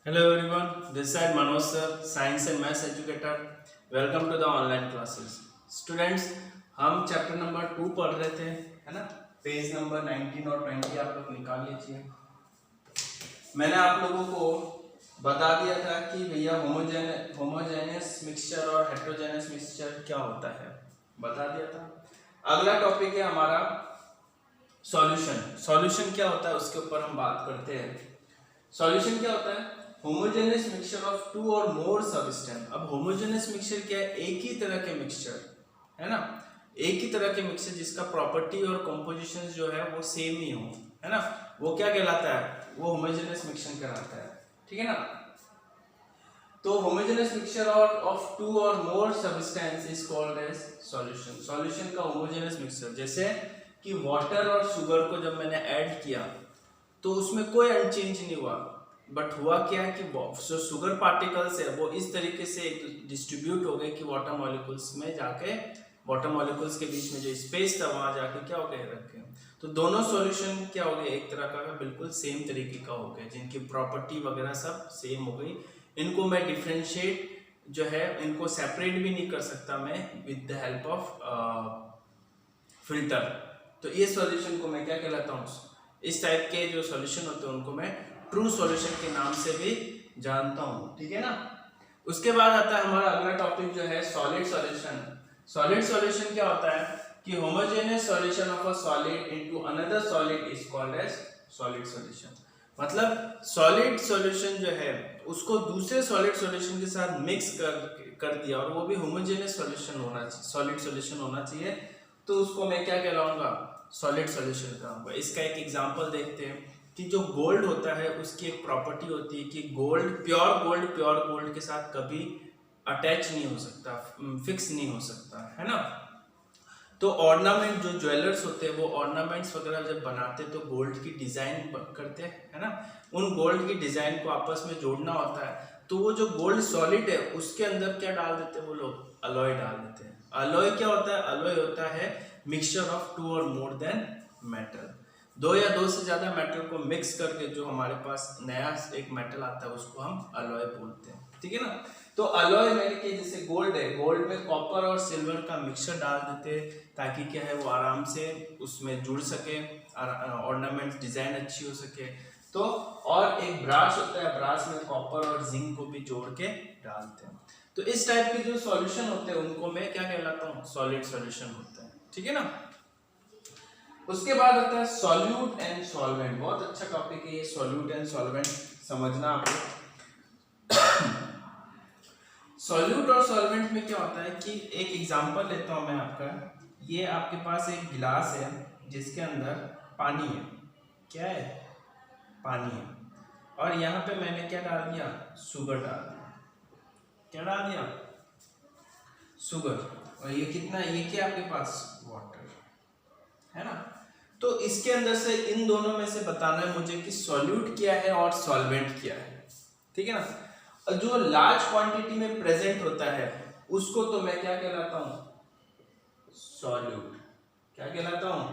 Hello everyone, this is Manoj sir, Science and Maths educator. Welcome to the online classes. Students, हम chapter number 2 पढ़ रहे थे, है ना? पेज नंबर 19 और 20 आप लोग निकाल लीजिए। मैंने आप लोगों को बता दिया था कि भैया होमोजेनियस मिक्सचर और हेट्रोजेनियस मिक्सचर क्या होता है, बता दिया था। अगला टॉपिक है हमारा सॉल्यूशन। सॉल्यूशन क्या होता है उसके ऊपर हम बात करते हैं। सॉल्यूशन क्या होता है? Homogeneous mixture of two or more substance. अब होमोजेनियस मिक्सचर क्या है? एक ही तरह के मिक्सचर, है ना, एक ही तरह के मिक्सचर जिसका प्रॉपर्टी और कंपोजिशन जो है वो सेम ही हो, है ना, वो क्या कहलाता है? वो होमोजेनियस मिक्सचर कहलाता है, ठीक है ना। तो homogeneous mixture of two or more substance is called as solution. Solution का होमोजेनियस मिक्सचर, जैसे कि वाटर और शुगर को जब मैंने ऐड किया तो उसमें कोई अनचेंज नहीं हुआ, बट हुआ क्या कि जो शुगर पार्टिकल्स है वो इस तरीके से डिस्ट्रीब्यूट हो गए कि वाटर मॉलिक्यूल्स में जाके, वाटर मॉलिक्यूल्स के बीच में जो स्पेस था वहां जाके क्या हो गए, रखे। तो दोनों सॉल्यूशन क्या हो गए, एक तरह का बिल्कुल सेम तरीके का हो गया, जिनकी प्रॉपर्टी वगैरह सब सेम हो गई। इनको मैं डिफ्रेंशिएट जो है, इनको सेपरेट भी नहीं कर सकता मैं with the help of filter. तो ये सॉल्यूशन को मैं क्या कहलाता हूँ? इस टाइप के जो सॉल्यूशन होते हैं उनको मैं ट्रू सॉल्यूशन के नाम से भी जानता हूँ, ठीक है ना। उसके बाद आता है हमारा अगला टॉपिक जो है सॉलिड सॉल्यूशन। सॉलिड सॉल्यूशन क्या होता है कि homogeneous solution of a solid into another solid is called as solid solution. मतलब सॉलिड सॉल्यूशन जो है उसको दूसरे सॉलिड सॉल्यूशन के साथ मिक्स कर दिया, और वो भी होमोजेनियस सॉल्यूशन होना चाहिए, सॉलिड सॉल्यूशन होना चाहिए, तो उसको मैं क्या कहलाऊंगा? Solid solution कहलाऊंगा। इसका एक एग्जांपल देखते हैं कि जो गोल्ड होता है उसकी एक प्रॉपर्टी होती है कि गोल्ड, प्योर गोल्ड के साथ कभी अटैच नहीं हो सकता, फिक्स नहीं हो सकता, है ना। तो ऑर्नामेंट, जो ज्वेलर्स होते हैं वो ऑर्नामेंट्स वगैरह जब बनाते तो गोल्ड की डिजाइन करते हैं, है ना। उन गोल्ड की डिजाइन को आपस में जोड़ना होता है, तो वो जो गोल्ड सॉलिड है उसके अंदर क्या डाल देते हैं वो लोग? अलॉय डाल देते हैं। अलॉय क्या होता है? अलॉय होता है mixture of two or more than metal. दो या दो से ज्यादा मेटल को मिक्स करके जो हमारे पास नया एक मेटल आता है उसको हम अलॉय बोलते हैं, ठीक है ना। तो अलॉय मैंने कि जैसे गोल्ड है, गोल्ड में कॉपर और सिल्वर का मिक्सचर डाल देते ताकि क्या है वो आराम से उसमें जुड़ सके, ऑर्नामेंट डिजाइन अच्छी हो सके। तो और एक ब्रास होता है, ब्रास में कॉपर और जिंक को भी जोड़ के डालते हैं। तो इस टाइप के जो सॉल्यूशन होते हैं उनको मैं क्या कहलाता हूँ? सॉलिड सॉल्यूशन होता है, ठीक है ना। उसके बाद आता है सॉल्यूट एंड सॉल्वेंट। बहुत अच्छा टॉपिक है ये सॉल्यूट एंड सॉल्वेंट, समझना आपको। सॉल्यूट और सॉल्वेंट में क्या होता है कि एक एग्जांपल लेता हूं मैं आपका। ये आपके पास एक गिलास है जिसके अंदर पानी है। क्या है? पानी है। और यहाँ पे मैंने क्या डाल दिया? शुगर डाल दिया। क्या डाल दिया? शुगर। और ये कितना, ये क्या आपके पास? वाटर, है ना। तो इसके अंदर से इन दोनों में से बताना है मुझे कि सॉल्यूट क्या है और सॉल्वेंट क्या है, ठीक है ना। जो लार्ज क्वांटिटी में प्रेजेंट होता है उसको तो मैं क्या कहलाता हूं? सॉल्यूट। क्या कहलाता हूं?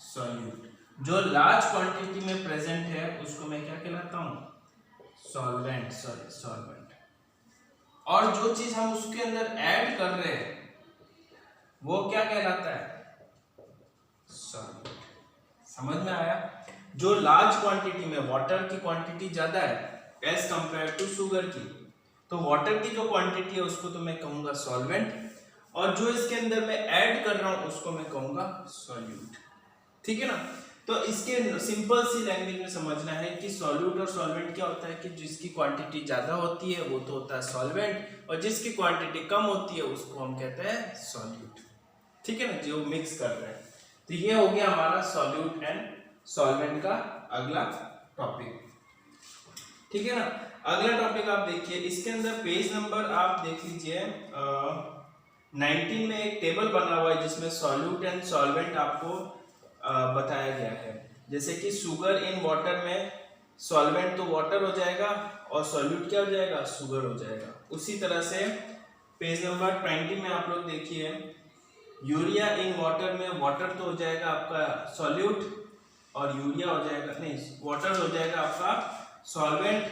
सॉल्यूट। जो लार्ज क्वांटिटी में प्रेजेंट है उसको मैं क्या कहलाता हूं? सॉल्वेंट। Sorry, solvent. और जो चीज हम उसके अंदर ऐड कर रहे हैं वो क्या कहलाता है? सॉल्यूट। समझ में आया? जो लार्ज क्वांटिटी में, वाटर की क्वांटिटी ज्यादा है एज कंपेयर टू शुगर की, तो वाटर की जो क्वांटिटी है उसको तो मैं कहूंगा सॉल्वेंट, और जो इसके अंदर मैं ऐड कर रहा हूं उसको मैं कहूंगा सॉल्यूट, ठीक है ना। तो इसके सिंपल सी लैंग्वेज में समझना है कि सॉल्यूट और सॉल्वेंट क्या होता है कि जिसकी क्वांटिटी ज्यादा होती है वो तो होता है सॉल्वेंट, और जिसकी क्वांटिटी कम होती है उसको हम कहते हैं सॉल्यूट, ठीक है ना, जो मिक्स कर रहे हैं। तो ये हो गया हमारा सॉल्यूट एंड सॉल्वेंट का अगला टॉपिक, ठीक है ना। अगला टॉपिक आप देखिए, इसके अंदर पेज नंबर आप देख लीजिए 19 में एक टेबल बना हुआ है जिसमें सॉल्यूट एंड सॉल्वेंट आपको बताया गया है। जैसे कि शुगर इन वाटर में सॉल्वेंट तो वाटर हो जाएगा और सॉल्यूट क्या हो जाएगा? शुगर हो जाएगा। उसी तरह से पेज नंबर 20 में आप लोग देखिए, यूरिया इन वाटर में वाटर तो हो जाएगा आपका सॉल्यूट, और यूरिया हो जाएगा, नहीं, वाटर हो जाएगा आपका सॉल्वेंट,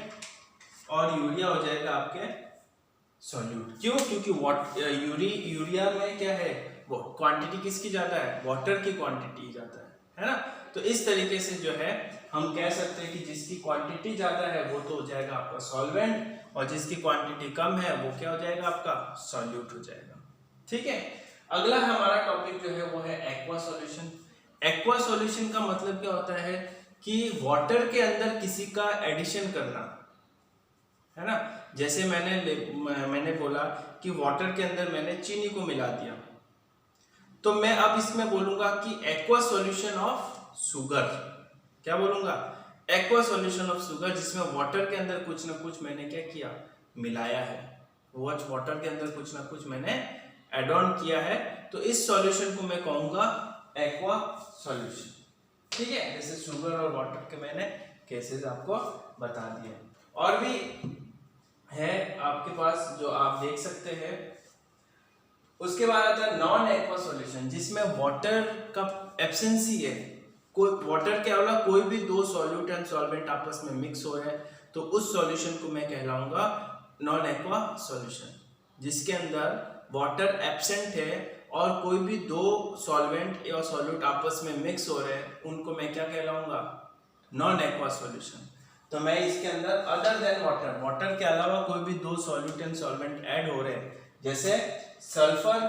और यूरिया हो जाएगा आपके सॉल्यूट। क्यों? क्योंकि यूरिया में क्या है, वो क्वांटिटी किसकी ज्यादा है, वाटर की क्वांटिटी ज्यादा है ना। तो इस तरीके से जो है हम कह सकते हैं कि जिसकी क्वांटिटी ज्यादा है वो तो हो जाएगा आपका सॉल्वेंट, और जिसकी क्वांटिटी कम है वो क्या हो जाएगा, आपका सॉल्यूट हो जाएगा। ठीक है, अगला हमारा टॉपिक जो है वो है एक्वा सॉल्यूशन। एक्वा सॉल्यूशन का मतलब क्या होता है कि वाटर के अंदर किसी का एडिशन करना, है ना। जैसे मैंने बोला कि वाटर के अंदर मैंने चीनी को मिला दिया, तो मैं अब इसमें बोलूंगा कि एक्वा सॉल्यूशन ऑफ शुगर। क्या बोलूंगा, एक्वा सॉल्यूशन ऑफ शुगर, जिसमें वाटर के अंदर कुछ ना कुछ मैंने क्या किया, मिलाया है। वाटर के अंदर कुछ ना कुछ मैंने एड ऑन किया है, तो इस सॉल्यूशन को मैं कहूंगा एक्वा सॉल्यूशन। ठीक है, जैसे शुगर और वाटर के मैंने केसेस आपको बता दिए। और भी है आपके पास जो आप देख सकते हैं। उसके बाद आता है नॉन एक्वा सॉल्यूशन, जिसमें वाटर का एब्सेंसी है, कोई वाटर के अलावा कोई भी दो सॉल्यूट एंड सॉल्वेंट आपस में मिक्स हो रहे हैं, तो उस सॉल्यूशन को मैं कहलाऊंगा नॉन एक्वा सॉल्यूशन, जिसके अंदर वाटर एब्सेंट है और कोई भी दो सॉल्वेंट या सॉल्यूट आपस में मिक्स हो रहे हैं, उनको मैं क्या कहलाऊंगा, नॉन एक्वा सॉल्यूशन। तो मैं इसके अंदर अदर देन वाटर, वाटर के अलावा कोई भी दो सॉल्यूट एंड सॉल्वेंट ऐड हो रहे हैं, जैसे सल्फर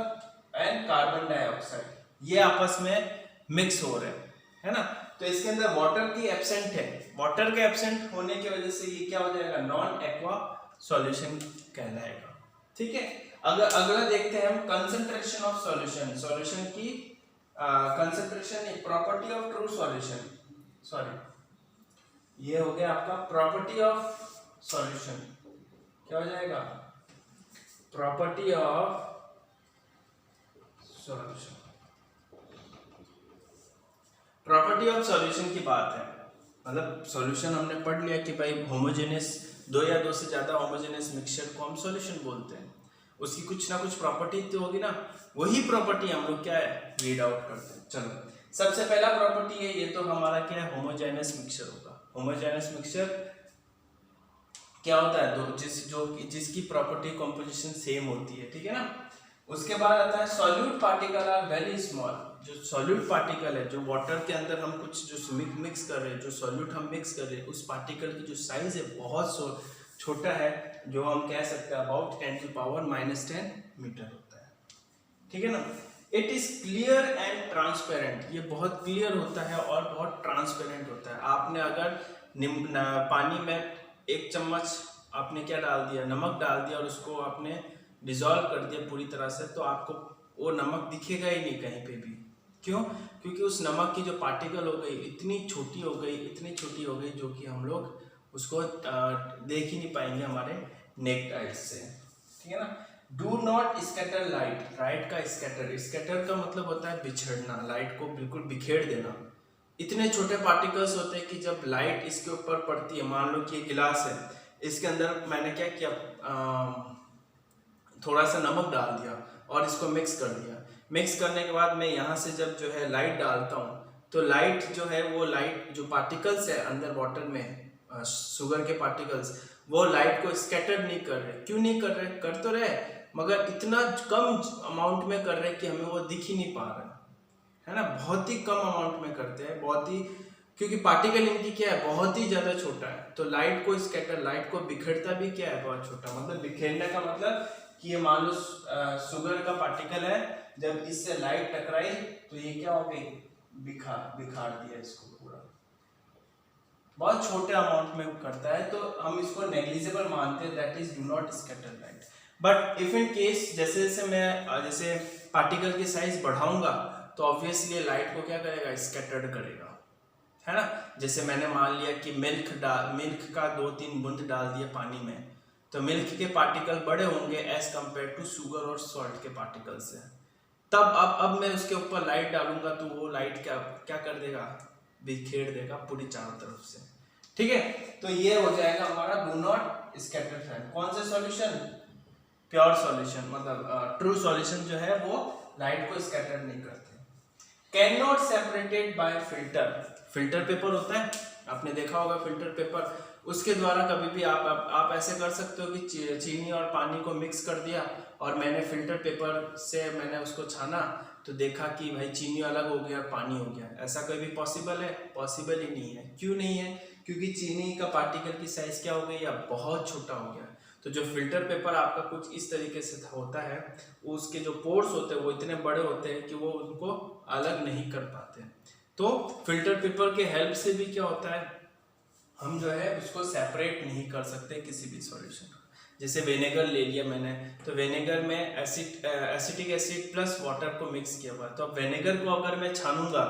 एंड कार्बन डाइऑक्साइड, ये आपस में मिक्स हो रहे हैं, है ना। तो इसके अंदर वाटर की एब्सेंट है, वाटर के एब्सेंट होने की वजह से ये क्या हो जाएगा, नॉन एक्वा सॉल्यूशन कहलाएगा। ठीक है, अगला देखते हैं हम कंसंट्रेशन ऑफ सॉल्यूशन। सॉल्यूशन की concentration, property of true solution, sorry ये हो गया आपका प्रॉपर्टी ऑफ सॉल्यूशन। क्या हो जाएगा, property of solution. Property of solution की बात है, मतलब सॉल्यूशन हमने पढ़ लिया कि भाई होमोजेनियस, दो या दो से ज्यादा होमोजेनियस मिक्सचर को हम सॉल्यूशन बोलते हैं। उसकी कुछ ना कुछ प्रॉपर्टी तो होगी ना, वही प्रॉपर्टी हम लोग क्या है, रीड आउट करते हैं। चलो, सबसे पहला प्रॉपर्टी है, ये तो हमारा क्या है, होमोजेनियस मिक्सचर होगा। होमोजेनियस मिक्सचर क्या होता है, जिसकी प्रॉपर्टी कंपोजिशन सेम होती है, ठीक है ना। उसके बाद आता है solute particle are very small. जो सॉल्यूट पार्टिकल है, जो वाटर के अंदर हम कुछ जो मिक्स कर रहे हैं, जो सॉल्यूट हम मिक्स कर रहे हैं, उस पार्टिकल की जो साइज है बहुत छोटा है, जो हम कह सकते हैं अबाउट 10⁻⁻10 मीटर होता है, ठीक है ना। It is clear and transparent, ये बहुत क्लियर होता है और बहुत ट्रांसपेरेंट होता है। आपने अगर पानी में 1 चम्मच आपने क्या डाल दिया, नमक डाल दिया, और उसको आपने डिसॉल्व कर दिया पूरी तरह से, तो आपको वो नमक दिखेगा ही नहीं कहीं पे भी। क्यों? क्योंकि उस नमक की जो पार्टिकल हो गई इतनी छोटी हो गई, इतनी छोटी हो गई, जो कि हम लोग उसको देख ही नहीं पाएंगे हमारे नेक्ड आइज से, ठीक है ना। Do not scatter light, light का स्कैटर का मतलब होता है बिछड़ना, लाइट को बिल्कुल बिखेर देना। इतने छोटे पार्टिकल्स होते हैं कि जब लाइट इसके ऊपर पड़ती है, मान लो कि ये गिलास है, इसके अंदर मैंने क्या किया, थोड़ा सा नमक डाल दिया और इसको मिक्स कर दिया। मिक्स करने के बाद मैं यहाँ से जब जो है लाइट डालता हूँ, तो लाइट जो है, वो लाइट जो पार्टिकल्स है अंदर वाटर में, शुगर के पार्टिकल्स, वो लाइट को स्कैटर नहीं कर रहे। क्यों नहीं कर रहे? कर तो रहे, मगर इतना कम अमाउंट में कर रहे कि हमें वो दिख ही नहीं पा रहा है ना। बहुत ही कम अमाउंट में करते हैं, बहुत ही, क्योंकि पार्टिकल इनकी क्या है, बहुत ही ज्यादा छोटा है। तो लाइट को स्कैटर, लाइट को बिखरता भी क्या है, बहुत छोटा। मतलब बिखेरने का मतलब कि ये मान लो शुगर का पार्टिकल है, जब इससे लाइट टकराई तो ये क्या हो गई, बिखार दिया इसको पूरा। बहुत छोटे अमाउंट में करता है, तो हम इसको नेग्लिजिबल मानते हैं, that is do not scatter light. But if in case जैसे मैं जैसे पार्टिकल की साइज बढ़ाऊंगा, तो ऑब्वियसली लाइट को क्या करेगा, स्कैटर्ड करेगा, है ना। जैसे मैंने मान लिया कि मिल्क का 2-3 बूंद डाल दिया पानी में, तो मिल्क के पार्टिकल बड़े होंगे एज कंपेयर टू शुगर और सॉल्ट के पार्टिकल से। तब अब मैं उसके ऊपर लाइट डालूंगा, तो वो लाइट क्या कर देगा, बिखेर देगा पूरी चारों तरफ से, ठीक है। तो ये हो जाएगा हमारा डू नॉट स्कैटर लाइट। कौन से सॉल्यूशन, प्योर सॉल्यूशन, मतलब ट्रू सॉल्यूशन जो है वो लाइट को स्कैटर नहीं करते। Can not separated by filter, filter paper होता है, आपने देखा होगा फिल्टर पेपर, उसके द्वारा कभी भी आप ऐसे कर सकते हो कि चीनी और पानी को मिक्स कर दिया और मैंने फिल्टर पेपर से मैंने उसको छाना तो देखा कि भाई चीनी अलग हो गया, पानी हो गया। ऐसा कभी पॉसिबल है? पॉसिबल ही नहीं है। क्यों नहीं है? क्योंकि चीनी का पार्टिकल की साइज क्या हो गई, अब बहुत छोटा हो गया। तो जो फिल्टर पेपर आपका कुछ इस तरीके से होता है, उसके जो पोर्स होते हैं वो इतने बड़े होते हैं कि वो उनको अलग नहीं कर पाते। तो फिल्टर पेपर के हेल्प से भी क्या होता है, हम जो है उसको सेपरेट नहीं कर सकते किसी भी सॉल्यूशन। जैसे विनेगर ले लिया मैंने, तो विनेगर में एसिटिक एसिड प्लस वाटर को मिक्स किया हुआ है। तो अब विनेगर को अगर मैं छानूंगा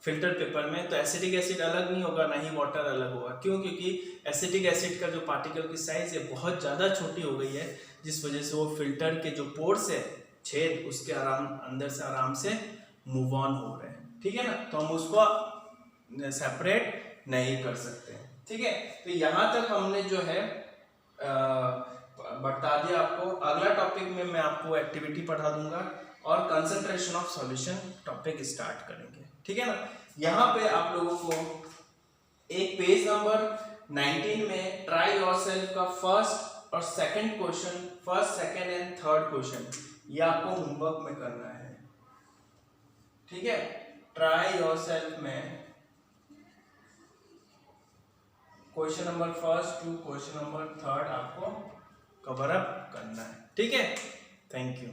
फिल्टर पेपर में तो एसिटिक एसिड अलग नहीं होगा, ना ही वाटर अलग होगा। क्यों? क्योंकि एसिटिक एसिड का जो पार्टिकल की साइज है बहुत ज़्यादा छोटी हो गई है, जिस वजह से वो फिल्टर के जो पोर्स है, छेद, उसके अंदर से आराम से मूव ऑन हो रहे हैं। ठीक है ना? तो हम उसको सेपरेट नहीं कर सकते। ठीक है, तो यहाँ तक हमने जो है बता दिया आपको। अगला टॉपिक में मैं आपको एक्टिविटी पढ़ा दूंगा और concentration of solution topic start करेंगे। ठीक है ना? यहाँ पे आप लोगों को एक पेज नंबर 19 में ट्राई योरसेल्फ का फर्स्ट और second question, first second and third question, ये आपको होमवर्क में करना है। ठीक है, ट्राई योरसेल्फ में question number first to question number third आपको कवर अप करना है। ठीक है, थैंक यू।